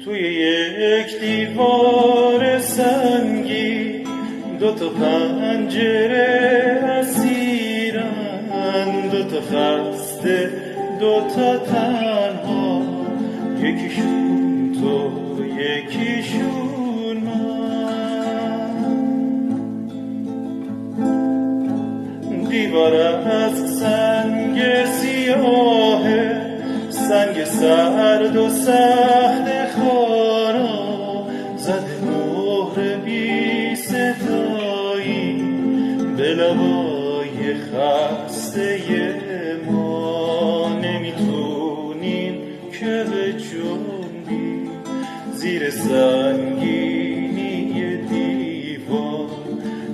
توی یک دیوار سنگی دوتا پنجره اسیرن، دوتا خسته دوتا تنها، یکیشون تو یکیشون من. دیوار از سنگ سیاهه، سنگ سرد و سهل خارا، زده مهر بی صدایی به لبای خسته ما. نمیتونیم که به جنبی زیر سنگینی دیوار،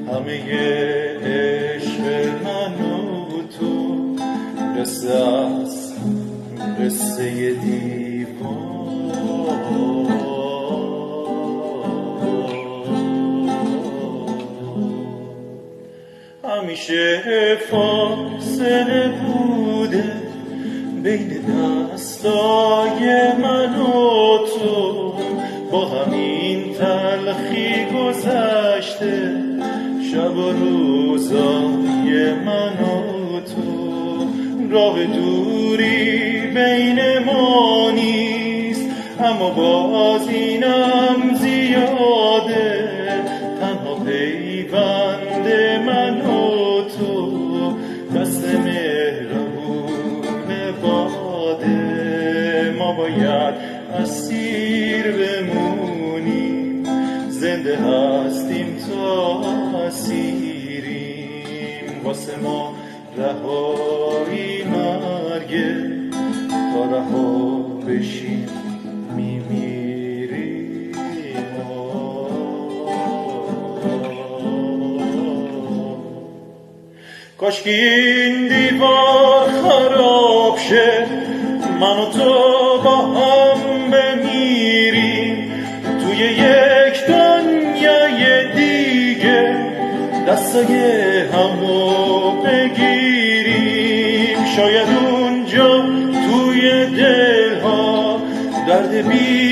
همه عشق من و تو قصه دیوار. همیشه فاصله بوده بین دستای من و تو، با همین تلخی گذشته شب و روزای من و تو. راه دوری بین ما نیست، اما باز اینم زیاده، تنها پیوند من و تو دست مهربون باده. ما باید اسیر بمونیم، زنده هستیم تا اسیریم، واسه ما رهایی مرگه، تا رها بشیم میمیریم. کاشکی این دیوار خراب شه، من و تو با هم بمیریم توی یک دنیای دیگه، دستای همو بگیریم. شاید اونجا توی دلها درد بی